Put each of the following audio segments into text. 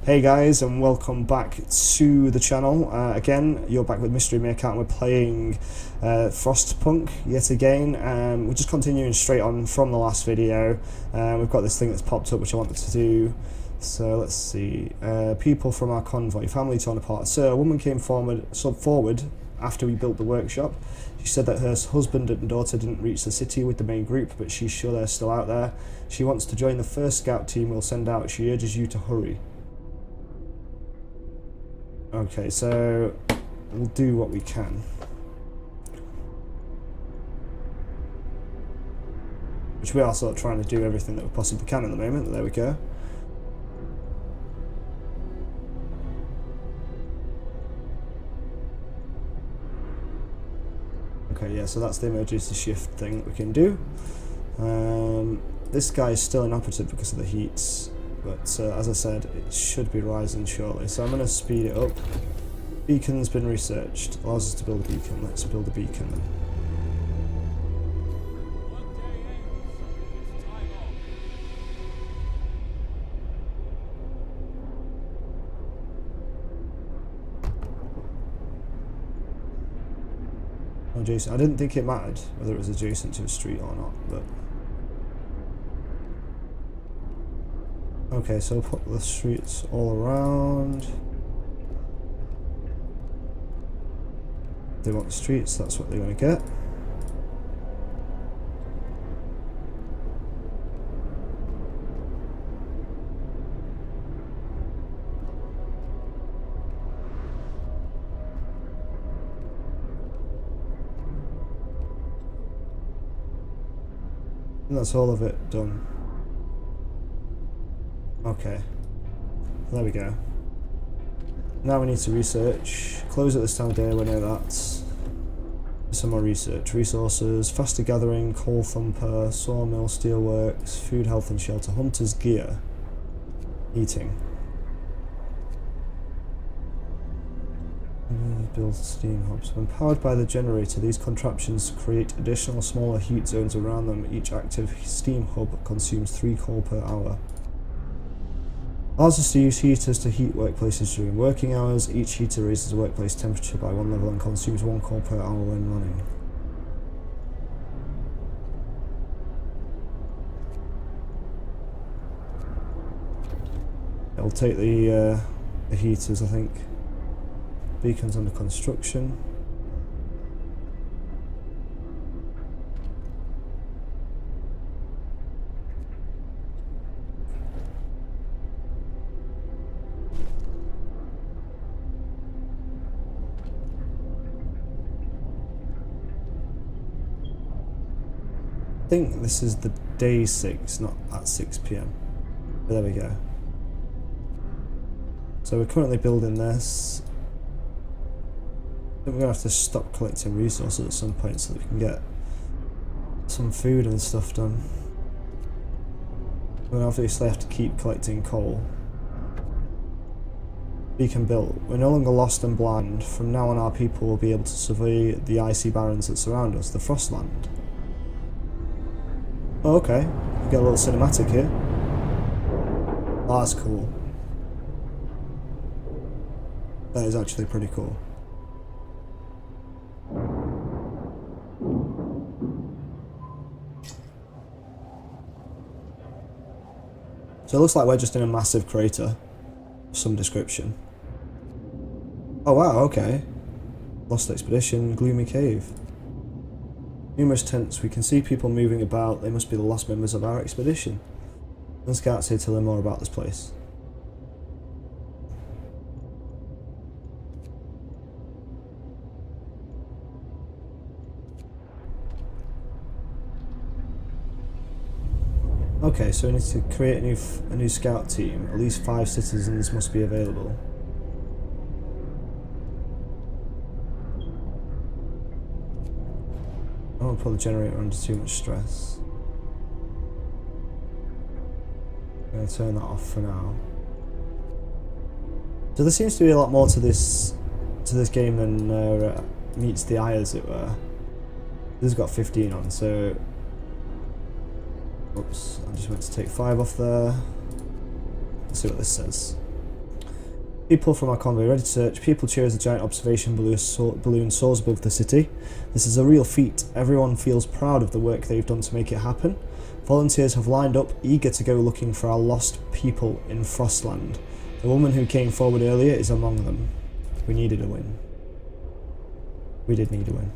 Hey guys, and welcome back to the channel. Again, you're back with Mystery Maker and we're playing Frostpunk yet again. We're just continuing straight on from the last video. We've got this thing that's popped up which I wanted to do. So let's see. People from our convoy, family torn apart. So a woman came forward after we built the workshop. She said that her husband and daughter didn't reach the city with the main group, but she's sure they're still out there. She wants to join the first scout team we'll send out. She urges you to hurry. Okay, so we'll do what we can. Which we are sort of trying to do everything that we possibly can at the moment, but there we go. Okay, yeah, so that's the emergency shift thing that we can do. This guy is still inoperative because of the heat. But as I said, it should be rising shortly, so I'm going to speed it up. Beacon's been researched. Allows us to build a beacon. Let's build a beacon then. Oh, Jason, I didn't think it mattered whether it was adjacent to a street or not, but... Okay, so we'll put the streets all around. They want the streets, that's what they're going to get. And that's all of it done. Okay, there we go. Now we need to research. Close at this time of day, we know that. Some more research. Resources, faster gathering, coal thumper, sawmill, steelworks, food, health and shelter, hunter's gear, eating. Build steam hubs. When powered by the generator, these contraptions create additional smaller heat zones around them. Each active steam hub consumes 3 coal per hour. Allows us to use heaters to heat workplaces during working hours. Each heater raises the workplace temperature by 1 level and consumes 1 coal per hour when running. It'll take the heaters, I think. Beacon's under construction. I think this is the day 6, not at 6 PM. But there we go. So we're currently building this. I think we're going to have to stop collecting resources at some point so that we can get some food and stuff done. We're going to obviously have to keep collecting coal. Beacon built. We're no longer lost and blind. From now on our people will be able to survey the icy barrens that surround us, the Frostland. Oh, okay, we get a little cinematic here. Oh, that's cool. That is actually pretty cool. So it looks like we're just in a massive crater of some description. Oh wow, okay. Lost expedition, gloomy cave. Numerous tents, we can see people moving about. They must be the lost members of our expedition. And scouts here to learn more about this place. Okay, so we need to create a new scout team. At least 5 citizens must be available. I don't want to put the generator under too much stress. I'm going to turn that off for now. So there seems to be a lot more to this game than meets the eye, as it were. This has got 15 on, so... Oops, I just went to take 5 off there. Let's see what this says. People from our convoy ready to search. People cheer as a giant observation balloon soars above the city. This is a real feat. Everyone feels proud of the work they've done to make it happen. Volunteers have lined up, eager to go looking for our lost people in Frostland. The woman who came forward earlier is among them. We needed a win. We did need a win.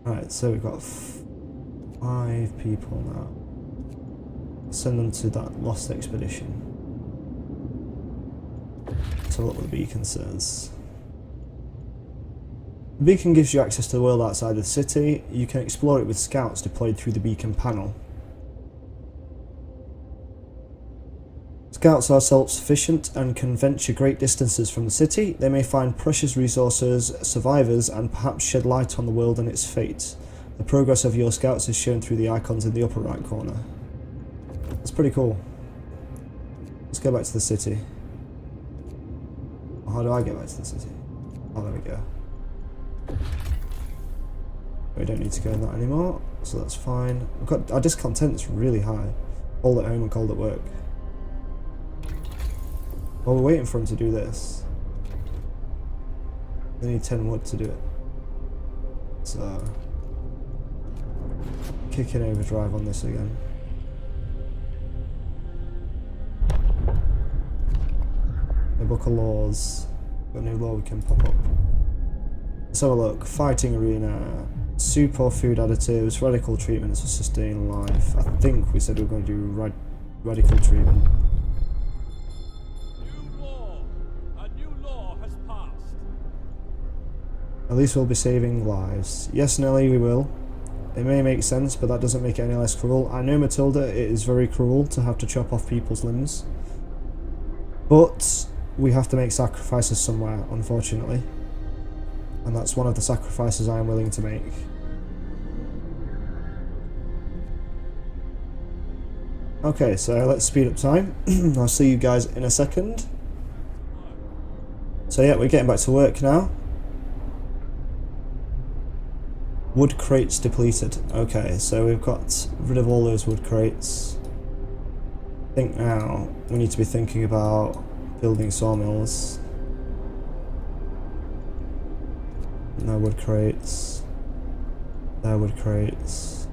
Right, so we've got 5 people now. Send them to that lost expedition. So what the beacon says. The beacon gives you access to the world outside of the city. You can explore it with scouts deployed through the beacon panel. Scouts are self-sufficient and can venture great distances from the city. They may find precious resources, survivors, and perhaps shed light on the world and its fate. The progress of your scouts is shown through the icons in the upper right corner. That's pretty cool. Let's go back to the city. How do I get back to the city? Oh, there we go. We don't need to go in that anymore, so that's fine. We've got our discontent's really high. Cold at home and cold at work. Well, we're waiting for him to do this. We need 10 wood to do it. So, kicking overdrive on this again. A book of laws. Got a new law we can pop up. Let's have a look. Fighting arena. Soup or food additives. Radical treatments for sustaining life. I think we said we were going to do radical treatment. A new law has passed. At least we'll be saving lives. Yes, Nelly, we will. It may make sense, but that doesn't make it any less cruel. I know, Matilda, it is very cruel to have to chop off people's limbs. But we have to make sacrifices somewhere, unfortunately. And that's one of the sacrifices I am willing to make. Okay, so let's speed up time. I'll see you guys in a second. So yeah, we're getting back to work now. Wood crates depleted. Okay, so we've got rid of all those wood crates. I think now we need to be thinking about building sawmills. No wood crates. No wood crates.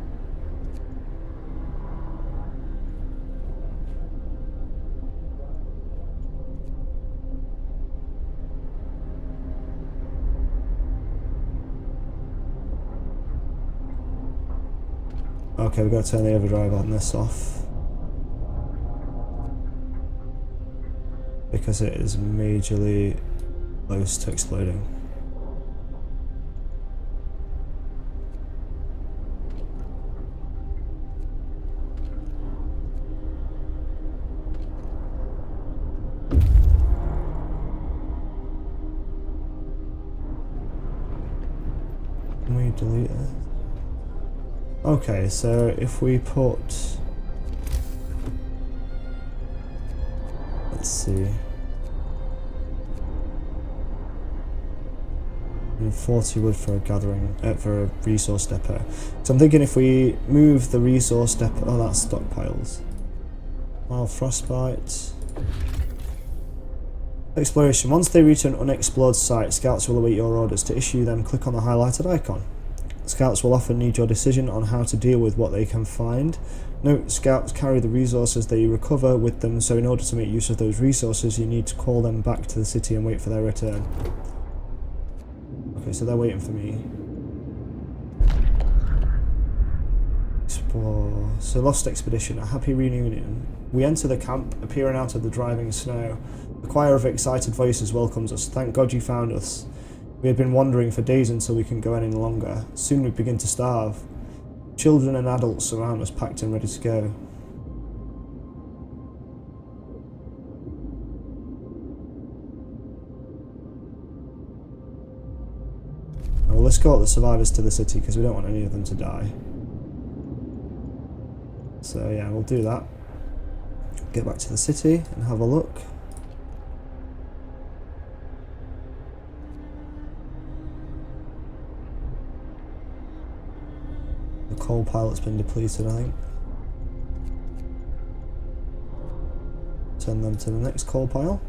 Okay, we've got to turn the overdrive on this off. Because it is majorly close to exploding. Can we delete it? Okay, so if we put... Let's see... 40 wood for a gathering, for a resource depot. So I'm thinking if we move the resource depot... Oh, that's stockpiles. Well, frostbite... Exploration. Once they reach an unexplored site, scouts will await your orders. To issue them, click on the highlighted icon. Scouts will often need your decision on how to deal with what they can find. Note, scouts carry the resources they recover with them, so in order to make use of those resources, you need to call them back to the city and wait for their return. Okay, so they're waiting for me. Explore. So, lost expedition, a happy reunion. We enter the camp, appearing out of the driving snow. A choir of excited voices welcomes us. Thank God you found us. We had been wandering for days until we couldn't go any longer. Soon we begin to starve. Children and adults surround us, packed and ready to go. We'll escort the survivors to the city because we don't want any of them to die. So yeah, we'll do that. Get back to the city and have a look. The coal pilot's been depleted, I think. Send them to the next coal pile.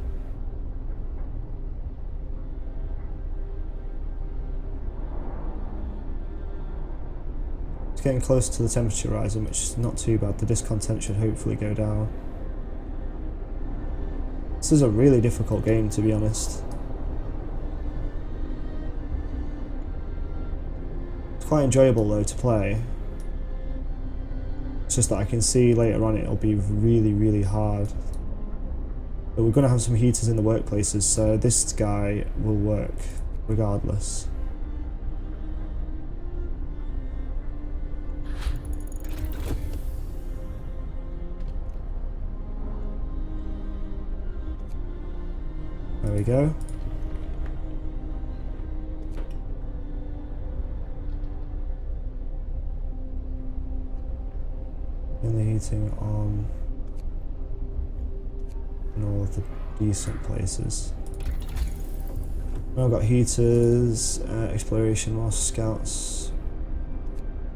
getting close to the temperature rising, which is not too bad. The discontent should hopefully go down. This is a really difficult game, to be honest. It's quite enjoyable though to play. It's just that I can see later on it'll be really, really hard. But we're going to have some heaters in the workplaces, so this guy will work regardless. There we go. And the heating on in all of the decent places. Now I've got heaters, exploration, more scouts.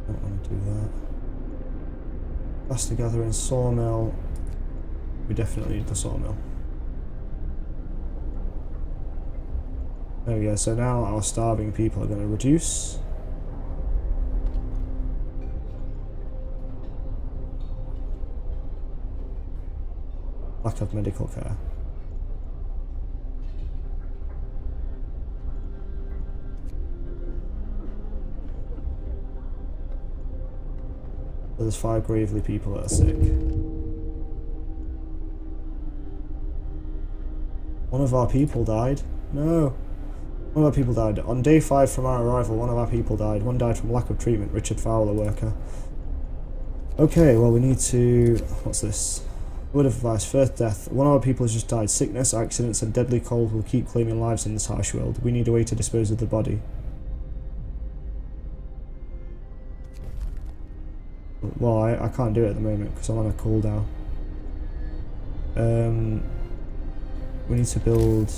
Don't want to do that. Faster gathering, sawmill. We definitely need the sawmill. There we go, so now our starving people are going to reduce. Lack of medical care. There's 5 gravely people that are sick. One of our people died. No. One of our people died. On day 5 from our arrival, one of our people died. One died from lack of treatment. Richard Fowler, worker. Okay, well we need to... What's this? Word of advice, first death. One of our people has just died. Sickness, accidents and deadly cold will keep claiming lives in this harsh world. We need a way to dispose of the body. Well, I can't do it at the moment because I'm on a cooldown. We need to build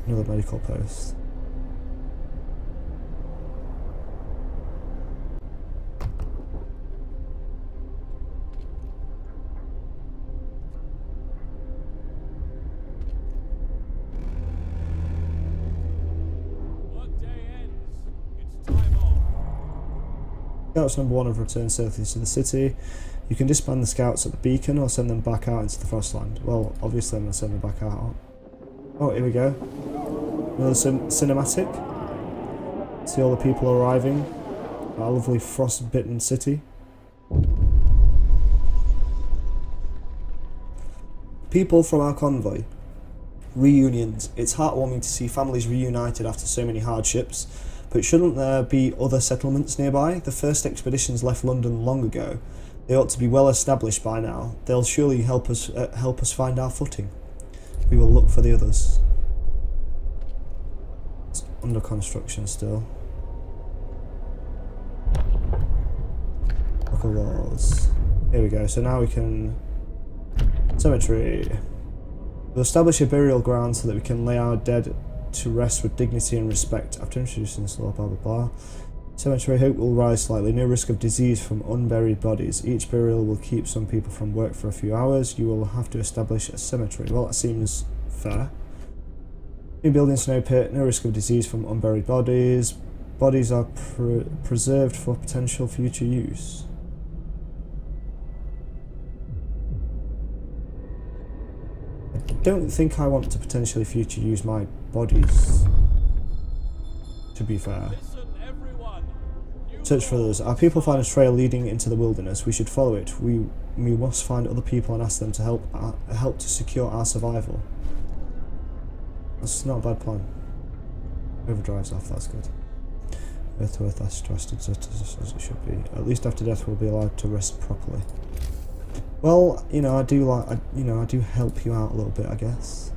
another medical post. Scouts number 1 have returned safely to the city. You can disband the scouts at the beacon or send them back out into the Frostland. Well, obviously I'm going to send them back out. Oh, here we go. Another cinematic. See all the people arriving. Our lovely frost-bitten city. People from our convoy. Reunions. It's heartwarming to see families reunited after so many hardships. But shouldn't there be other settlements nearby? The first expeditions left London long ago. They ought to be well established by now. They'll surely help us find our footing. We will look for the others. It's under construction still. Local walls. Here we go. So now we can... Cemetery. We'll establish a burial ground so that we can lay our dead to rest with dignity and respect. After introducing this law, blah blah blah. Cemetery hope will rise slightly. No risk of disease from unburied bodies. Each burial will keep some people from work for a few hours. You will have to establish a cemetery. Well, that seems fair. New building snow pit. No risk of disease from unburied bodies. Bodies are preserved for potential future use. I don't think I want to potentially future use my bodies, to be fair. Search for others. Our people find a trail leading into the wilderness. We should follow it. We must find other people and ask them to help to secure our survival. That's not a bad plan. Overdrive's off, that's good. Earth to earth, that's trusted as it should be. At least after death we'll be allowed to rest properly. Well, you know, I do help you out a little bit, I guess.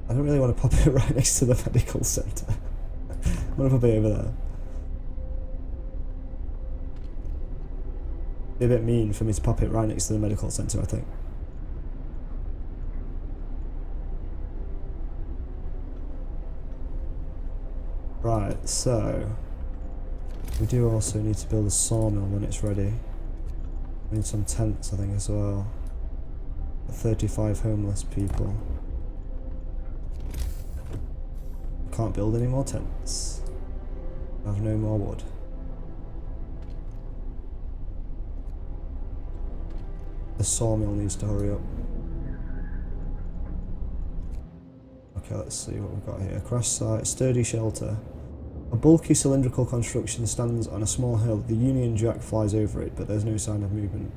I don't really want to pop it right next to the medical centre. I'm going to pop it over there. Be a bit mean for me to pop it right next to the medical centre, I think. Right, so... we do also need to build a sawmill when it's ready. We need some tents, I think, as well. 35 homeless people. can't build any more tents. I have no more wood. The sawmill needs to hurry up. Okay, let's see what we've got here. Crash site, sturdy shelter. A bulky cylindrical construction stands on a small hill. The Union Jack flies over it, but there's no sign of movement.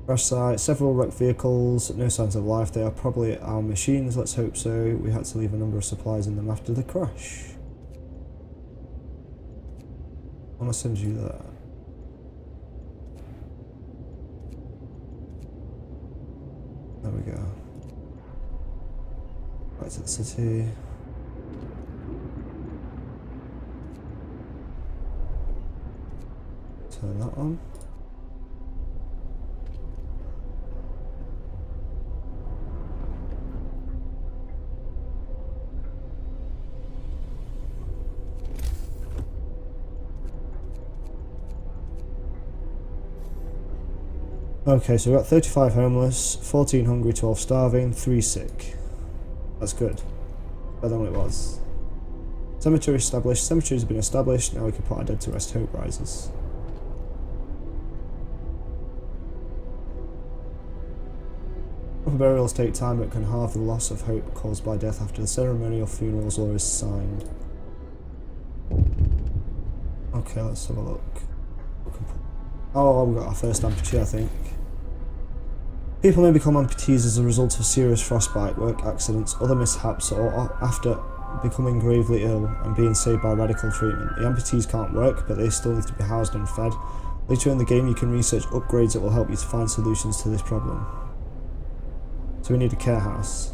Crash site, several wrecked vehicles, no signs of life. They are probably our machines, let's hope so. We had to leave a number of supplies in them after the crash. I want to send you that. There we go. Back to the city. Turn that on. Okay, so we've got 35 homeless, 14 hungry, 12 starving, 3 sick. That's good. Better than what it was. Cemetery established. Cemetery's been established. Now we can put our dead to rest. Hope rises. Proper burials take time but can halve the loss of hope caused by death after the ceremonial funerals law is signed. Okay, let's have a look. Oh, we've got our first amputee, I think. People may become amputees as a result of serious frostbite, work accidents, other mishaps, or after becoming gravely ill and being saved by radical treatment. The amputees can't work, but they still need to be housed and fed. Later in the game you can research upgrades that will help you to find solutions to this problem. So we need a care house.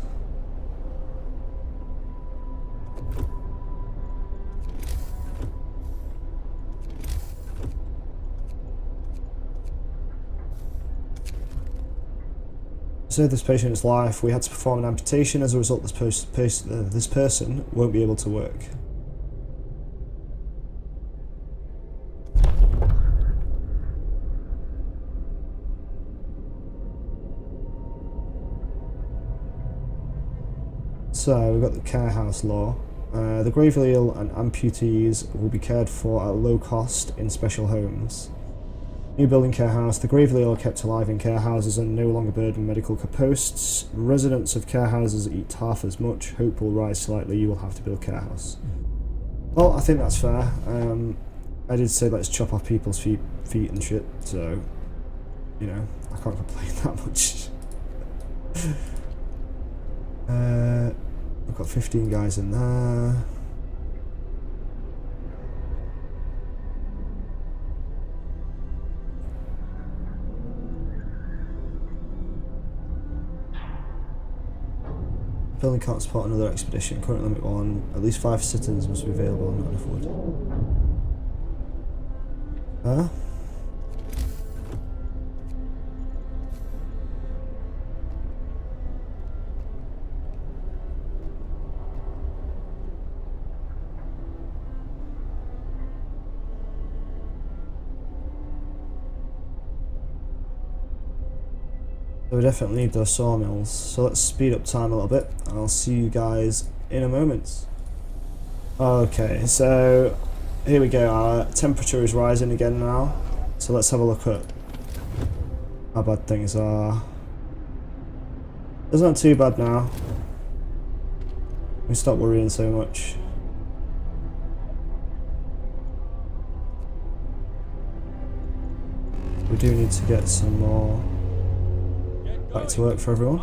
To save this patient's life, we had to perform an amputation. As a result, this person won't be able to work. So, we've got the care house law. The gravely ill and amputees will be cared for at low cost in special homes. New building care house. The gravely ill are kept alive in care houses and no longer burden medical posts. Residents of care houses eat half as much. Hope will rise slightly. You will have to build care house. Well, I think that's fair. I did say let's chop off people's feet and shit, so, you know, I can't complain that much. I've got 15 guys in there. Building can't support another expedition. Current limit 1. At least 5 citizens must be available and not enough wood. Huh? We definitely need those sawmills, so let's speed up time a little bit and I'll see you guys in a moment. Okay, so here we go. Our temperature is rising again now, so let's have a look at how bad things are. It's not too bad now. We stop worrying so much. We do need to get some more back to work for everyone.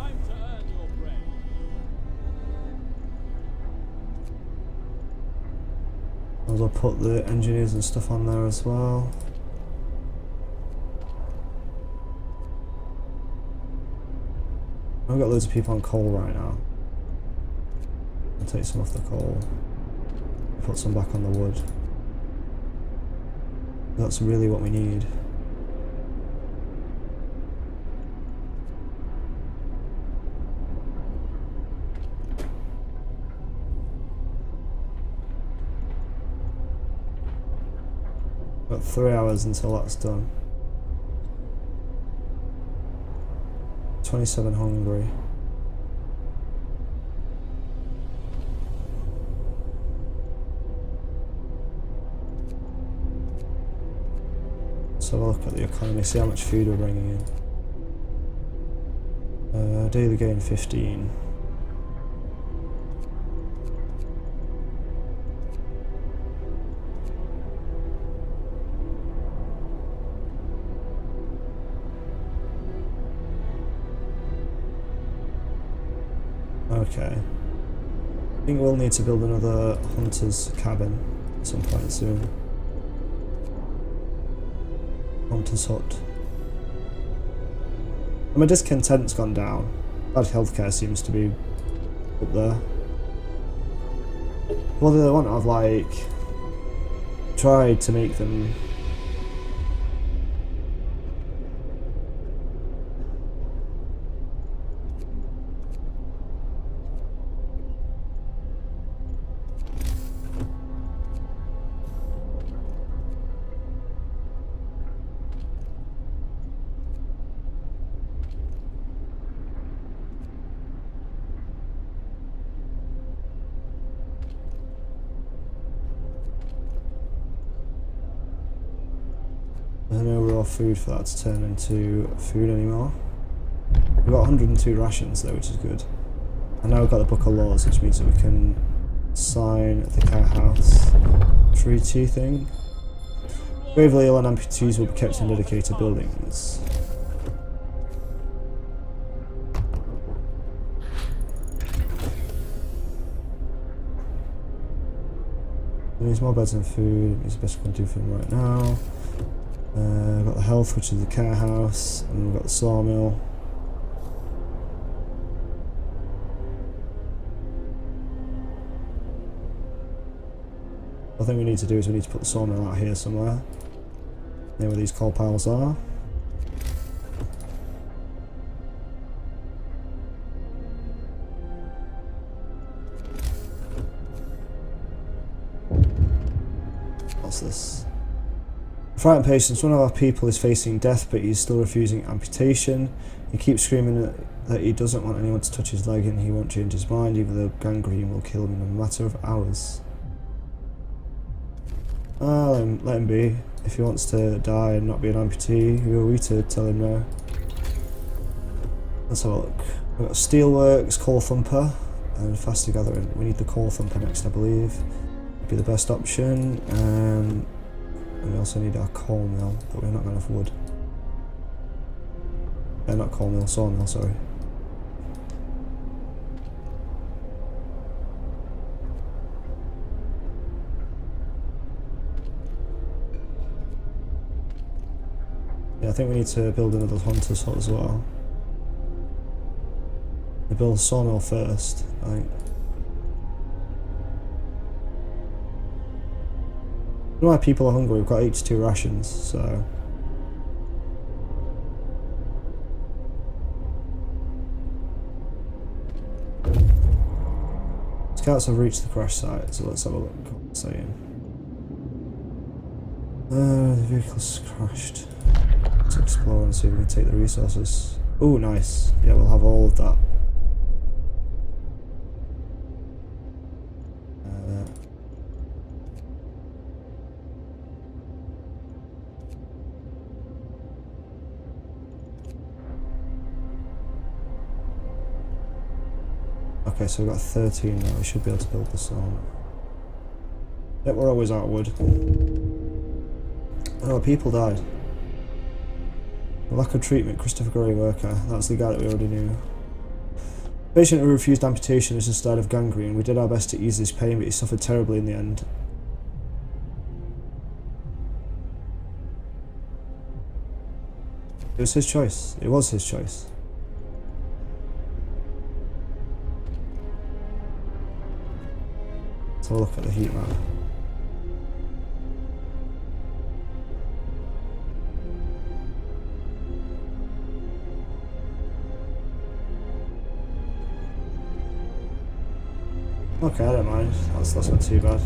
I'll put the engineers and stuff on there as well. I've got loads of people on coal right now. I'll take some off the coal. Put some back on the wood. That's really what we need. Got 3 hours until that's done. 27 hungry. have a look at the economy, see how much food we're bringing in. Daily gain 15. Okay. I think we'll need to build another hunter's cabin at some point soon. Hunter's hut. And my discontent's gone down. Bad healthcare seems to be up there. What do they want? I've like tried to make them There's no raw food for that to turn into food anymore. We've got 102 rations though, which is good. And now we've got the Book of Laws, which means that we can sign the care house treaty thing. Gravely ill and amputees will be kept in dedicated buildings. It needs more beds and food. It's the best we can do for them right now. We've got the health, which is the care house, and we've got the sawmill. I think we need to do is we need to put the sawmill out here somewhere. Near where these coal piles are. What's this? Frightened patients, one of our people is facing death, but he's still refusing amputation. He keeps screaming that he doesn't want anyone to touch his leg and he won't change his mind, even though gangrene will kill him in a matter of hours. Let him be. If he wants to die and not be an amputee, who are we to tell him no? Let's have a look. We've got steelworks, coal thumper, and faster gathering. We need the coal thumper next, I believe. Would be the best option. And we also need our coal mill, but we're not got enough wood. Not coal mill, sawmill, sorry. Yeah, I think we need to build another hunter's hut as well. We build a sawmill first, I think. I don't know why people are hungry. We've got 82 rations, so. Scouts have reached the crash site, so let's have a look at what it's saying. The vehicle's crashed. Let's explore and see if we can take the resources. Oh, nice. Yeah, we'll have all of that. Okay, so we've got 13 now. We should be able to build this on. Yep, we're always out of wood. Oh, people died. Lack of treatment, Christopher Gray worker. That's the guy that we already knew. Patient who refused amputation has just died of gangrene. We did our best to ease his pain, but he suffered terribly in the end. It was his choice. It was his choice. Let's have a look at the heat map. Okay, I don't mind. That's not too bad.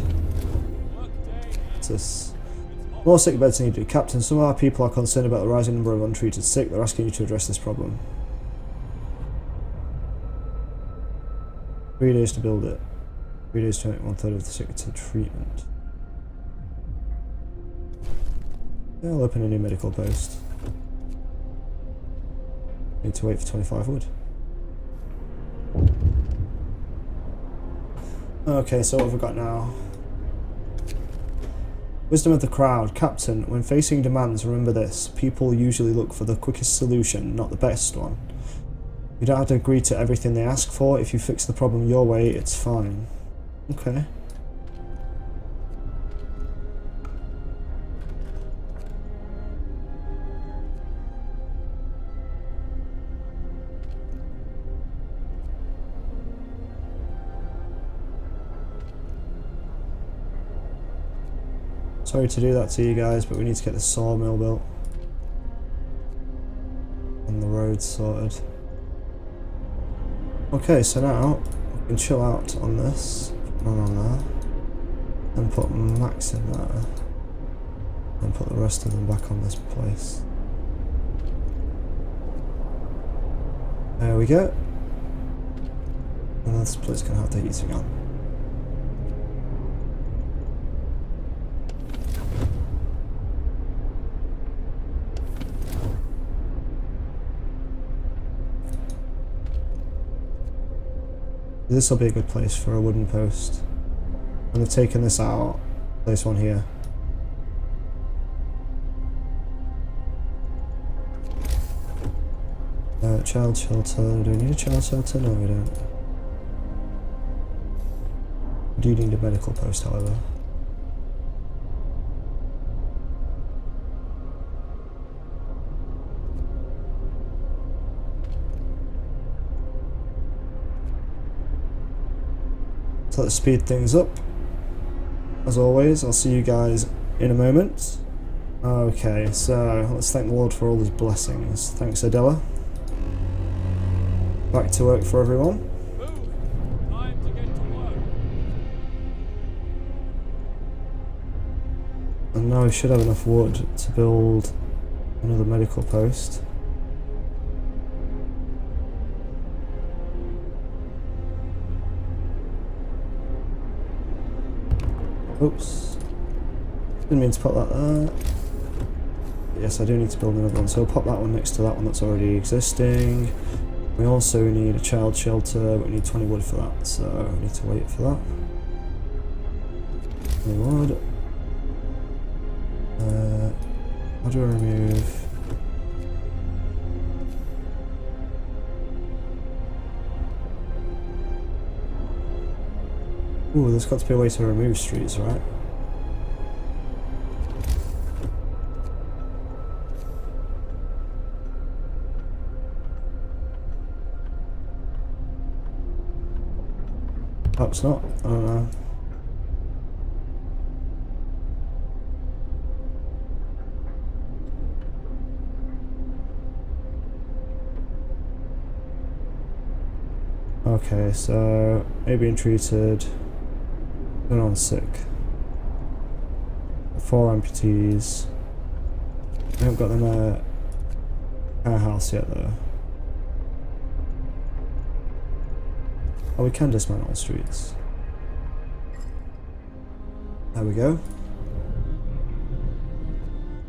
What's this? More sick beds needed. Captain, some of our people are concerned about the rising number of untreated sick. They're asking you to address this problem. 3 days to build it. 3 days to make 1/3 of the sick to treatment. Yeah, I'll open a new medical post. Need to wait for 25 wood. Okay, so what have we got now? Wisdom of the crowd. Captain, when facing demands, remember this. People usually look for the quickest solution, not the best one. You don't have to agree to everything they ask for. If you fix the problem your way, it's fine. Okay. Sorry to do that to you guys, but we need to get the sawmill built. And the road sorted. Okay, so now we can chill out on this. Put one on there. And put Max in there. And put the rest of them back on this place. There we go. And this place can have the heating on. This will be a good place for a wooden post. And they've taken this out. Place one here. Child shelter. Do we need a child shelter? No, we don't. We do need a medical post, however. So let's speed things up. As always, I'll see you guys in a moment. Okay, so let's thank the Lord for all his blessings. Thanks, Adela. Back to work for everyone. Move! Time to get to work. And now we should have enough wood to build another medical post. Oops. Didn't mean to put that there. Yes, I do need to build another one, so I'll pop that one next to that one that's already existing. We also need a child shelter, but we need 20 wood for that, so we need to wait for that. 20 wood. How do I remove... Ooh, there's got to be a way to remove streets, right? Perhaps not, I don't know. Okay, so A being treated, going on sick. 4 amputees. I haven't got them a house yet though. Oh, we can dismantle streets. There we go.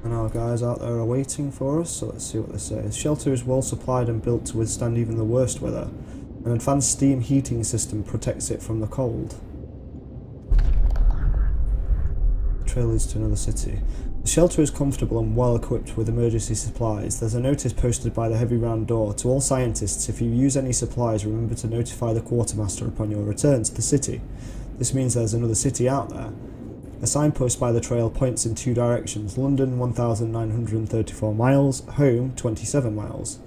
And our guys out there are waiting for us, so let's see what they say. The shelter is well supplied and built to withstand even the worst weather. An advanced steam heating system protects it from the cold. The trail leads to another city. The shelter is comfortable and well equipped with emergency supplies. There's a notice posted by the heavy round door. To all scientists, if you use any supplies, remember to notify the quartermaster upon your return to the city. This means there's another city out there. A signpost by the trail points in 2 directions. London 1,934 miles, home 27 miles.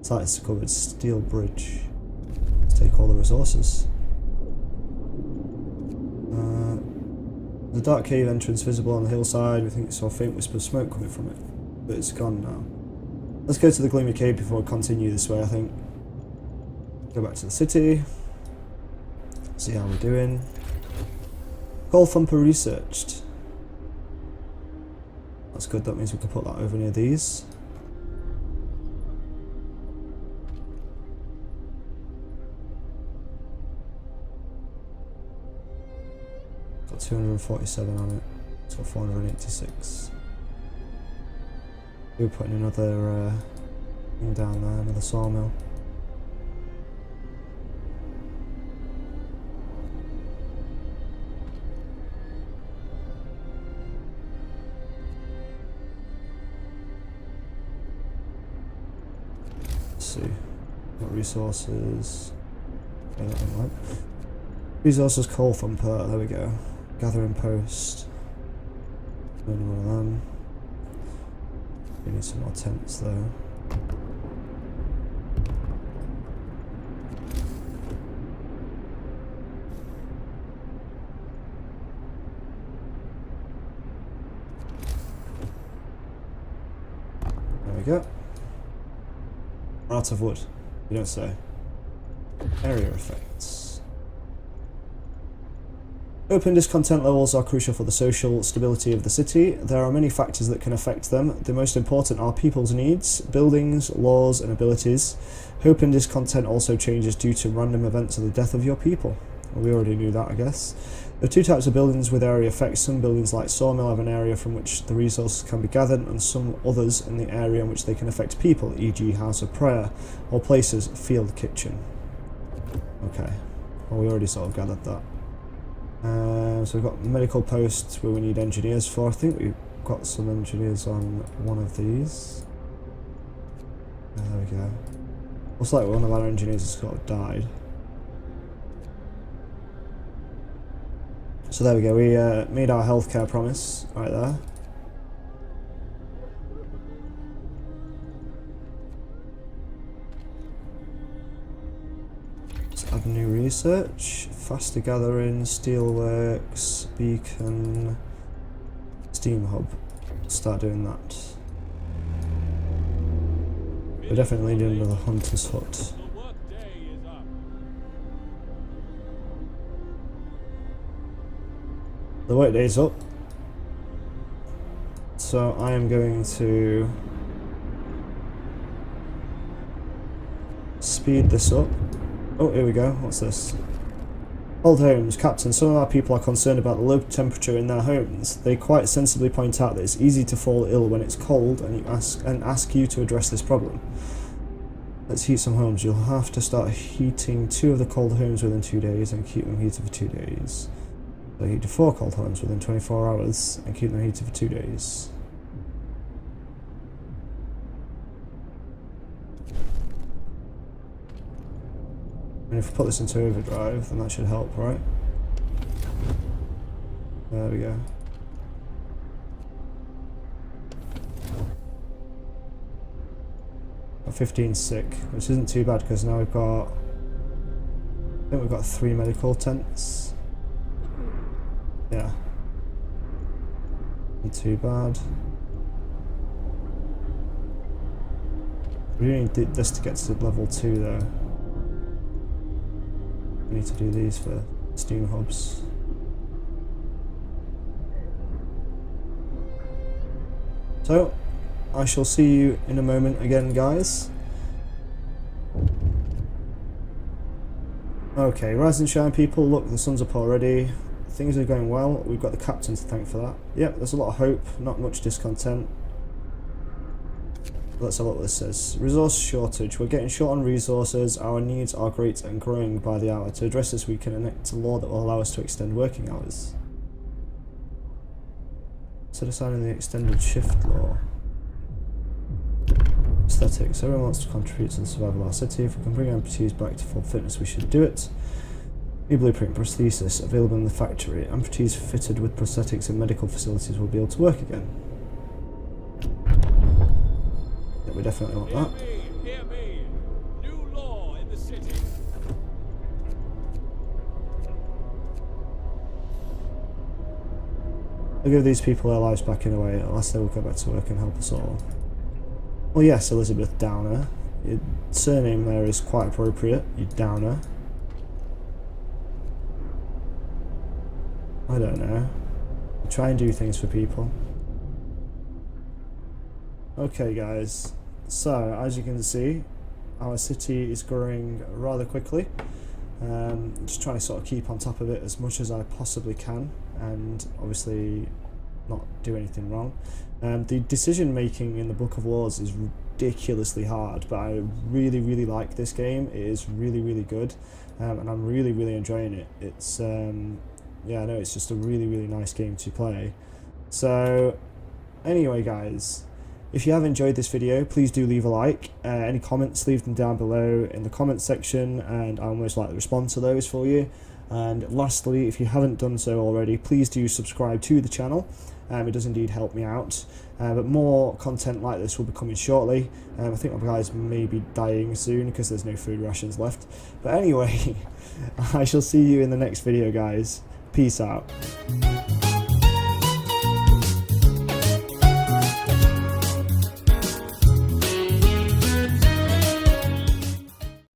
Sites covered. Steel Bridge. Let's take all the resources. The dark cave entrance visible on the hillside. We think saw a faint whisper of smoke coming from it, but it's gone now. Let's go to the gloomy cave before we continue this way, I think. Go back to the city. See how we're doing. Coal thumper researched. That's good, that means we can put that over near these. Got 247 on it, so 486. We're putting another thing down there, another sawmill. Let's see. What resources? Okay, that didn't work. Resources coal thumper, there we go. Gathering post. Doing one of them. We need some more tents though. There we go. We're out of wood. You don't say. Area effects. Open discontent levels are crucial for the social stability of the city. There are many factors that can affect them. The most important are people's needs, buildings, laws, and abilities. Hope and discontent also changes due to random events or the death of your people. Well, we already knew that, I guess. There are two types of buildings with area effects. Some buildings like Sawmill have an area from which the resources can be gathered, and some others in the area in which they can affect people, e.g. House of Prayer, or places, Field Kitchen. Okay, well we already sort of gathered that. So we've got medical posts where we need engineers for. I think we've got some engineers on one of these. There we go. Looks like one of our engineers has sort of died. So there we go, we made our healthcare promise right there. Let's add new research. Faster gathering, steelworks, beacon, steam hub. Start doing that. We definitely need another hunter's hut. The workday's up. So I am going to speed this up. Oh, here we go. What's this? Cold homes. Captain, some of our people are concerned about the low temperature in their homes. They quite sensibly point out that it's easy to fall ill when it's cold and ask you to address this problem. Let's heat some homes. You'll have to start heating 2 of the cold homes within 2 days and keep them heated for 2 days. So heat to 4 cold homes within 24 hours and keep them heated for 2 days. And if we put this into overdrive, then that should help, right? There we go. Got 15 sick, which isn't too bad because now we've got, I think we've got 3 medical tents. Yeah. Not too bad. We really need this to get to level 2 though. We need to do these for steam hubs. So, I shall see you in a moment again, guys. Okay, rise and shine people, look, the sun's up already. Things are going well, we've got the captain to thank for that. Yep, there's a lot of hope, not much discontent. Let's have a look what this says. Resource shortage. We're getting short on resources. Our needs are great and growing by the hour. To address this, we can enact a law that will allow us to extend working hours. So deciding the extended shift law. Aesthetics. Everyone wants to contribute to the survival of our city. If we can bring amputees back to full fitness, we should do it. New blueprint prosthesis available in the factory. Amputees fitted with prosthetics in medical facilities will be able to work again. Yeah, we definitely want that. Hear me. New law in the city. I'll give these people their lives back in a way, unless they will go back to work and help us all. Well, yes, Elizabeth Downer. Your surname there is quite appropriate, you Downer. I don't know. I try and do things for people. Okay, guys. So, as you can see, our city is growing rather quickly. Just trying to sort of keep on top of it as much as I possibly can, and obviously not do anything wrong. The decision making in the Book of Laws is ridiculously hard, but I really like this game. It is really good, and I'm really enjoying it. It's yeah, I know it's just a really nice game to play. So anyway guys, if you have enjoyed this video, please do leave a like. Any comments, leave them down below in the comments section, and I'll most likely respond to those for you. And lastly, if you haven't done so already, please do subscribe to the channel. It does indeed help me out. But more content like this will be coming shortly. I think my guys may be dying soon because there's no food rations left. But anyway, I shall see you in the next video, guys. Peace out.